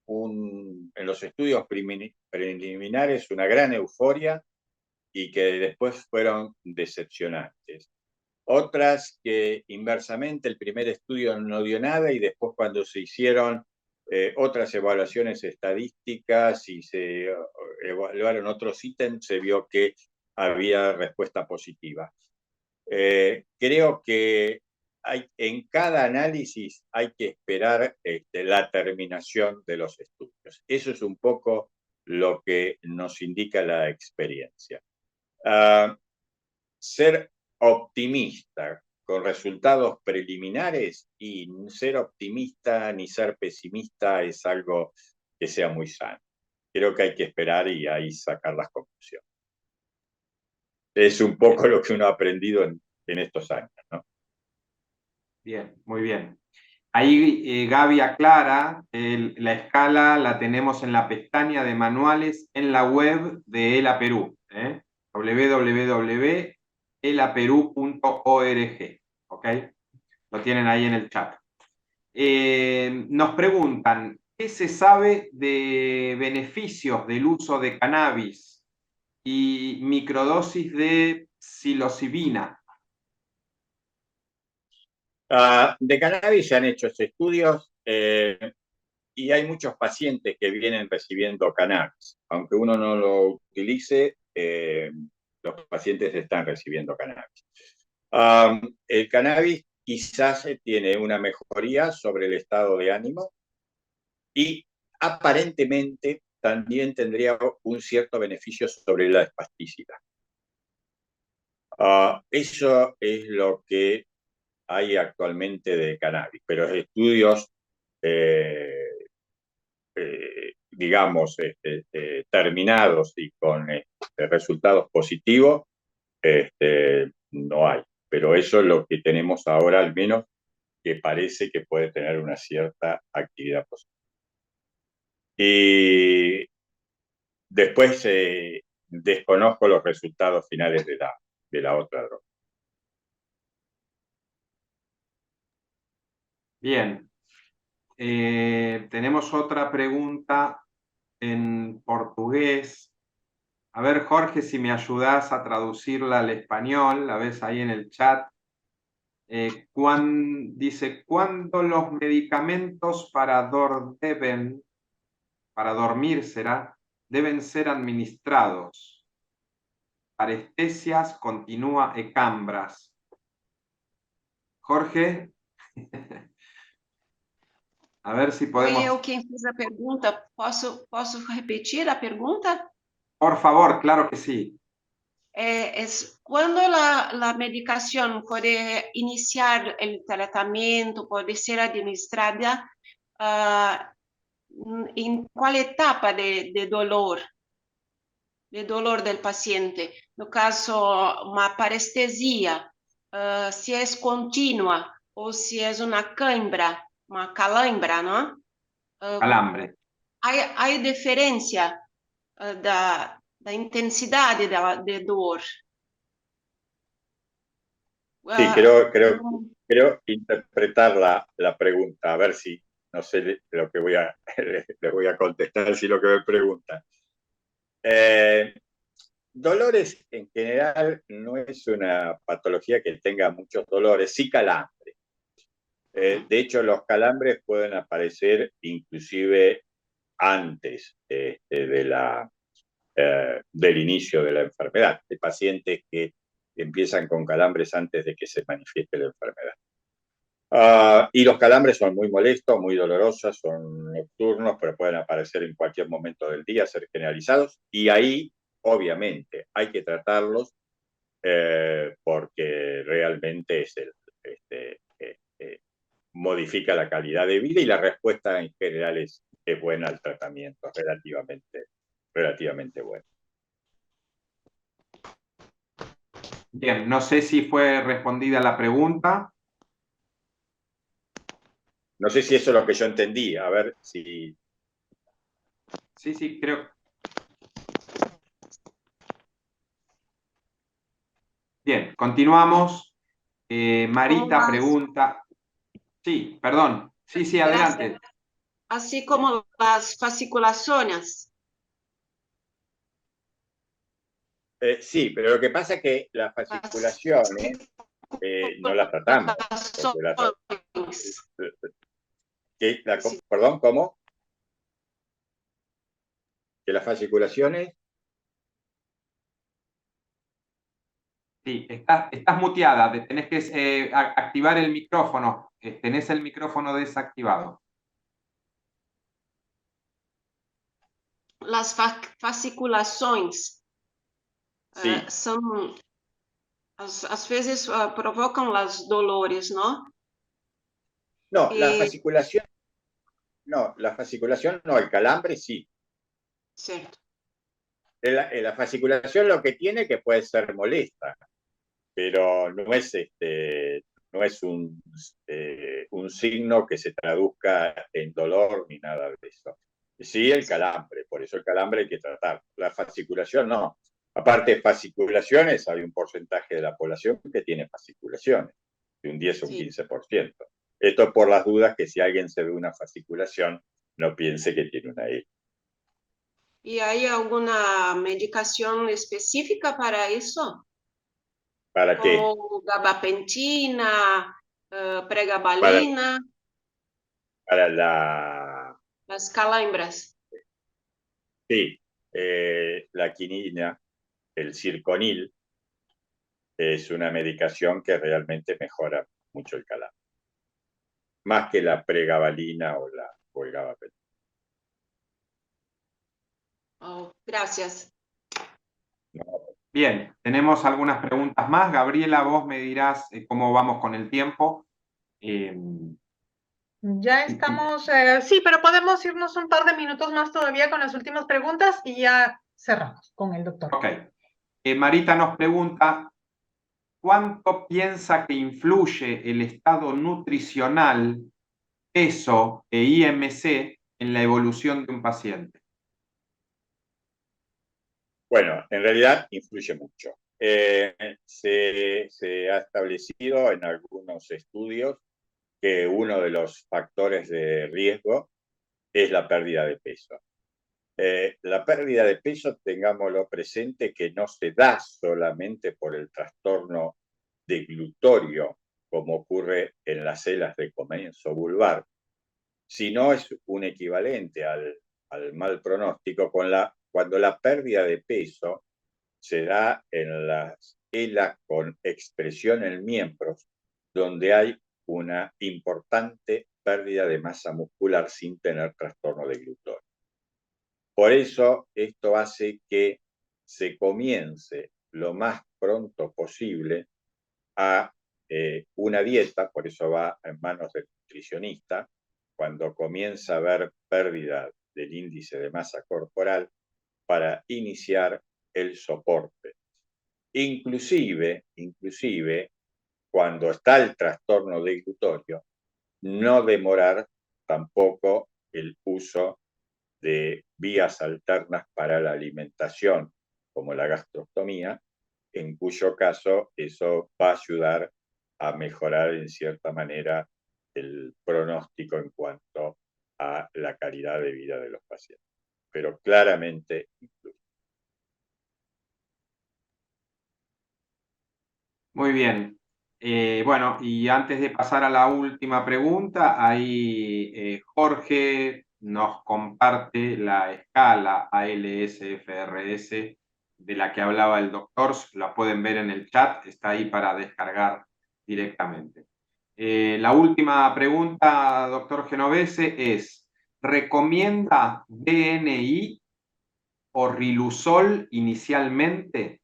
en los estudios preliminares una gran euforia y que después fueron decepcionantes. Otras que inversamente el primer estudio no dio nada y después cuando se hicieron otras evaluaciones estadísticas y se evaluaron otros ítems, se vio que había respuesta positiva. Creo que en cada análisis hay que esperar la terminación de los estudios. Eso es un poco lo que nos indica la experiencia. Ser optimista con resultados preliminares y ser optimista ni ser pesimista es algo que sea muy sano. Creo que hay que esperar y ahí sacar las conclusiones. Es un poco lo que uno ha aprendido en estos años, ¿no? Bien, muy bien. Ahí Gaby aclara, la escala la tenemos en la pestaña de manuales en la web de ELA Perú, www.elaperú.org, ¿ok? Lo tienen ahí en el chat. Nos preguntan, ¿qué se sabe de beneficios del uso de cannabis y microdosis de psilocibina? De cannabis se han hecho estudios. y hay muchos pacientes que vienen recibiendo cannabis. Aunque uno no lo utilice, los pacientes están recibiendo cannabis. El cannabis quizás tiene una mejoría sobre el estado de ánimo y aparentemente también tendría un cierto beneficio sobre la espasticidad. Eso es lo que hay actualmente de cannabis, pero estudios, digamos, terminados y con resultados positivos, no hay. Pero eso es lo que tenemos ahora, al menos, que parece que puede tener una cierta actividad positiva. Y después desconozco los resultados finales de la otra droga. Bien. Tenemos otra pregunta en portugués. A ver, Jorge, si me ayudas a traducirla al español, la ves ahí en el chat. Dice, ¿cuándo los medicamentos para dormir deben ser administrados? Parestesias continua e cambras. Jorge, a ver si podemos... Foi eu quem fiz a pergunta. Posso repetir a pergunta? Por favor, claro que sí. Cuando la medicación puede iniciar el tratamiento, puede ser administrada, ¿en cuál etapa de dolor del paciente? No caso, una parestesia, si es continua o si es una calambra, ¿no? Calambre. Hay diferencia da intensidad de dor. Sí, creo interpretar la pregunta, a ver si, no sé lo que les voy a contestar, si lo que me preguntan. Dolores en general no es una patología que tenga muchos dolores, sí calambre. De hecho, los calambres pueden aparecer inclusive antes del inicio de la enfermedad. Hay pacientes que empiezan con calambres antes de que se manifieste la enfermedad. Y los calambres son muy molestos, muy dolorosos, son nocturnos, pero pueden aparecer en cualquier momento del día, ser generalizados, y ahí, obviamente, hay que tratarlos porque realmente modifica la calidad de vida y la respuesta en general es buena al tratamiento, relativamente buena. Bien, no sé si fue respondida la pregunta. No sé si eso es lo que yo entendí, a ver si... Sí, creo. Bien, continuamos. Marita pregunta. Sí, perdón. Sí, adelante. Gracias. Así como las fasciculaciones. Sí, pero lo que pasa es que las fasciculaciones no las tratamos. Perdón, ¿cómo? ¿Que las fasciculaciones? Sí, estás muteada, tenés que activar el micrófono, tenés el micrófono desactivado. Las fasciculações são, às vezes provocam las dolores, ¿no? No, la fasciculación no, el calambre sí. Cierto. La fasciculación lo que tiene que puede ser molesta, pero no es un signo que se traduzca en dolor ni nada de eso. Sí, el calambre, por eso el calambre hay que tratar. La fasciculación no. Aparte de fasciculaciones, hay un porcentaje de la población que tiene fasciculaciones, de un 10 o un 15%. Esto por las dudas que si alguien se ve una fasciculación, no piense que tiene una herida. ¿Y hay alguna medicación específica para eso? ¿Para qué? Como gabapentina, pregabalina. Para la las calambres. Sí, la quinina, el circonil, es una medicación que realmente mejora mucho el calambre, más que la pregabalina o el gabapentin. Oh, gracias. Bien, tenemos algunas preguntas más. Gabriela, vos me dirás cómo vamos con el tiempo. Ya estamos, sí, pero podemos irnos un par de minutos más todavía con las últimas preguntas y ya cerramos con el doctor. Ok. Marita nos pregunta, ¿cuánto piensa que influye el estado nutricional, peso e IMC en la evolución de un paciente? Bueno, en realidad influye mucho. Se ha establecido en algunos estudios que uno de los factores de riesgo es la pérdida de peso. La pérdida de peso, tengámoslo presente, que no se da solamente por el trastorno deglutorio, como ocurre en las celas de comienzo vulvar, sino es un equivalente al mal pronóstico cuando la pérdida de peso se da en las ELA con expresión en miembros, donde hay una importante pérdida de masa muscular sin tener trastorno deglutorio. Por eso, esto hace que se comience lo más pronto posible a una dieta, por eso va en manos del nutricionista, cuando comienza a haber pérdida del índice de masa corporal, para iniciar el soporte. Inclusive, cuando está el trastorno deglutorio, no demorar tampoco el uso de vías alternas para la alimentación, como la gastrostomía, en cuyo caso eso va a ayudar a mejorar en cierta manera el pronóstico en cuanto a la calidad de vida de los pacientes. Pero claramente influye. Muy bien. Bueno, y antes de pasar a la última pregunta, ahí Jorge nos comparte la escala ALSFRS de la que hablaba el doctor. La pueden ver en el chat, está ahí para descargar directamente. La última pregunta, doctor Genovese, es: ¿recomienda BNI o Riluzol inicialmente?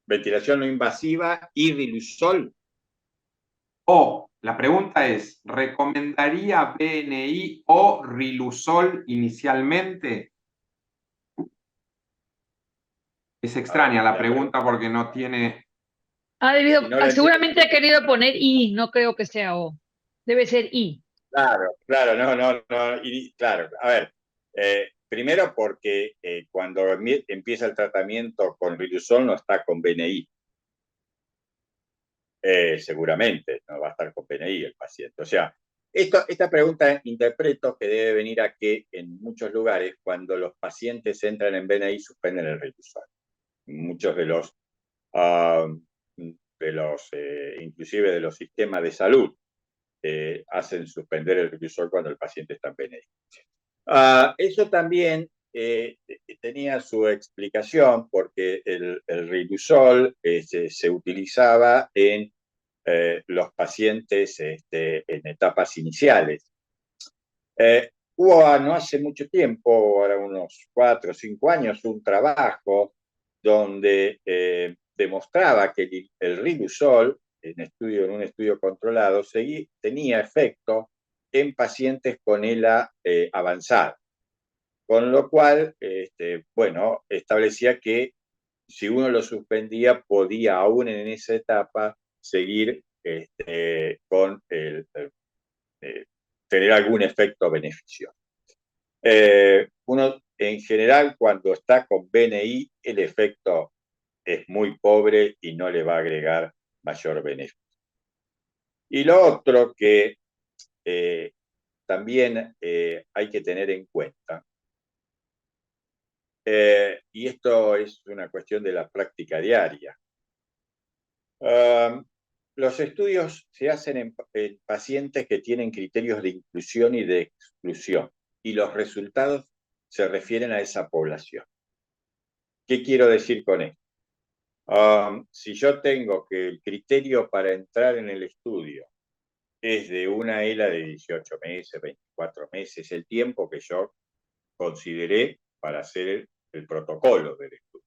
Ventilación no invasiva y Riluzol. O, la pregunta es, ¿recomendaría BNI o Riluzol inicialmente? Es extraña la pregunta porque no tiene... Ha debido, Si no la seguramente ha querido poner I, no creo que sea O. Debe ser I. Claro, no. Y, claro, a ver, primero porque cuando empieza el tratamiento con Riluzol no está con BNI. Seguramente no va a estar con BNI el paciente. O sea, esta pregunta interpreto que debe venir a que en muchos lugares, cuando los pacientes entran en BNI, suspenden el Riluzol. Muchos inclusive de los sistemas de salud, hacen suspender el Riluzol cuando el paciente está en BNI. Eso también tenía su explicación porque el Riluzol se utilizaba en los pacientes en etapas iniciales. Hubo no hace mucho tiempo, ahora unos 4 o 5 años, un trabajo donde demostraba que el Riluzol, en un estudio controlado, tenía efecto en pacientes con ELA avanzada. Con lo cual, bueno, establecía que si uno lo suspendía, podía aún en esa etapa seguir con tener algún efecto beneficioso. Uno, en general, cuando está con BNI, el efecto es muy pobre y no le va a agregar mayor beneficio. Y lo otro que también hay que tener en cuenta, y esto es una cuestión de la práctica diaria. los estudios se hacen en pacientes que tienen criterios de inclusión y de exclusión, y los resultados se refieren a esa población. ¿Qué quiero decir con esto? Si yo tengo que el criterio para entrar en el estudio es de una ELA de 18 meses, 24 meses, el tiempo que yo consideré para hacer el protocolo del estudio,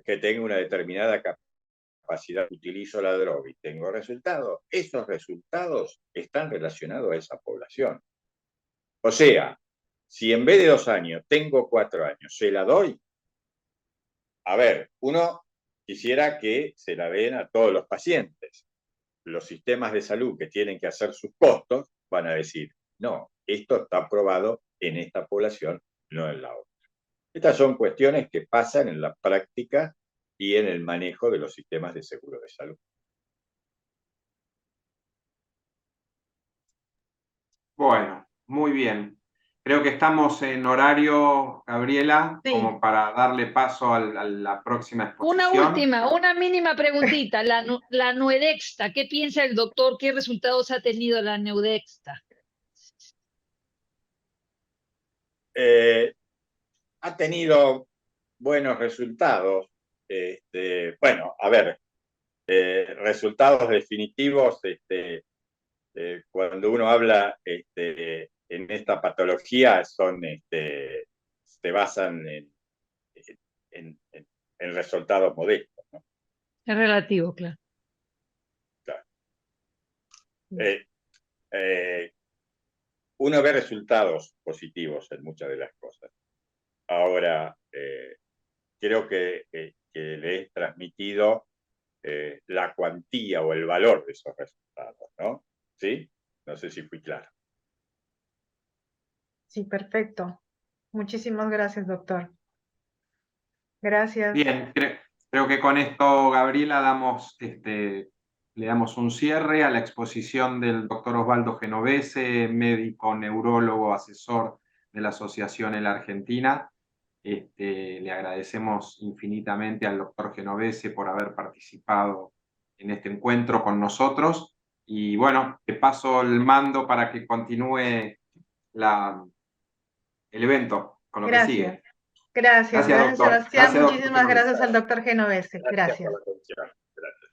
que tenga una determinada capacidad, utilizo la droga y tengo resultados, esos resultados están relacionados a esa población. O sea, si en vez de 2 años tengo 4 años, se la doy. A ver, uno quisiera que se la den a todos los pacientes. Los sistemas de salud que tienen que hacer sus costos van a decir, no, esto está aprobado en esta población, no en la otra. Estas son cuestiones que pasan en la práctica y en el manejo de los sistemas de seguro de salud. Bueno, muy bien. Creo que estamos en horario, Gabriela, Sí. como para darle paso a la próxima exposición. Una mínima preguntita. La Nuedexta, ¿qué piensa el doctor? ¿Qué resultados ha tenido la Nuedexta? Ha tenido buenos resultados. Bueno, a ver, resultados definitivos, cuando uno habla en esta patología, se basan en resultados modestos, ¿no? Es relativo, claro. Claro. Uno ve resultados positivos en muchas de las cosas. Ahora, creo que le he transmitido la cuantía o el valor de esos resultados, ¿no? ¿Sí? No sé si fui claro. Sí, perfecto. Muchísimas gracias, doctor. Gracias. Bien, creo que con esto, Gabriela, le damos un cierre a la exposición del doctor Osvaldo Genovese, médico neurólogo, asesor de la Asociación ELA Argentina. Le agradecemos infinitamente al doctor Genovese por haber participado en este encuentro con nosotros. Y bueno, te paso el mando para que continúe el evento con lo que sigue. Gracias, Gracias, doctor. Sebastián. Gracias, doctor Muchísimas Genovese. gracias al doctor Genovese. Gracias. Por la atención. Gracias.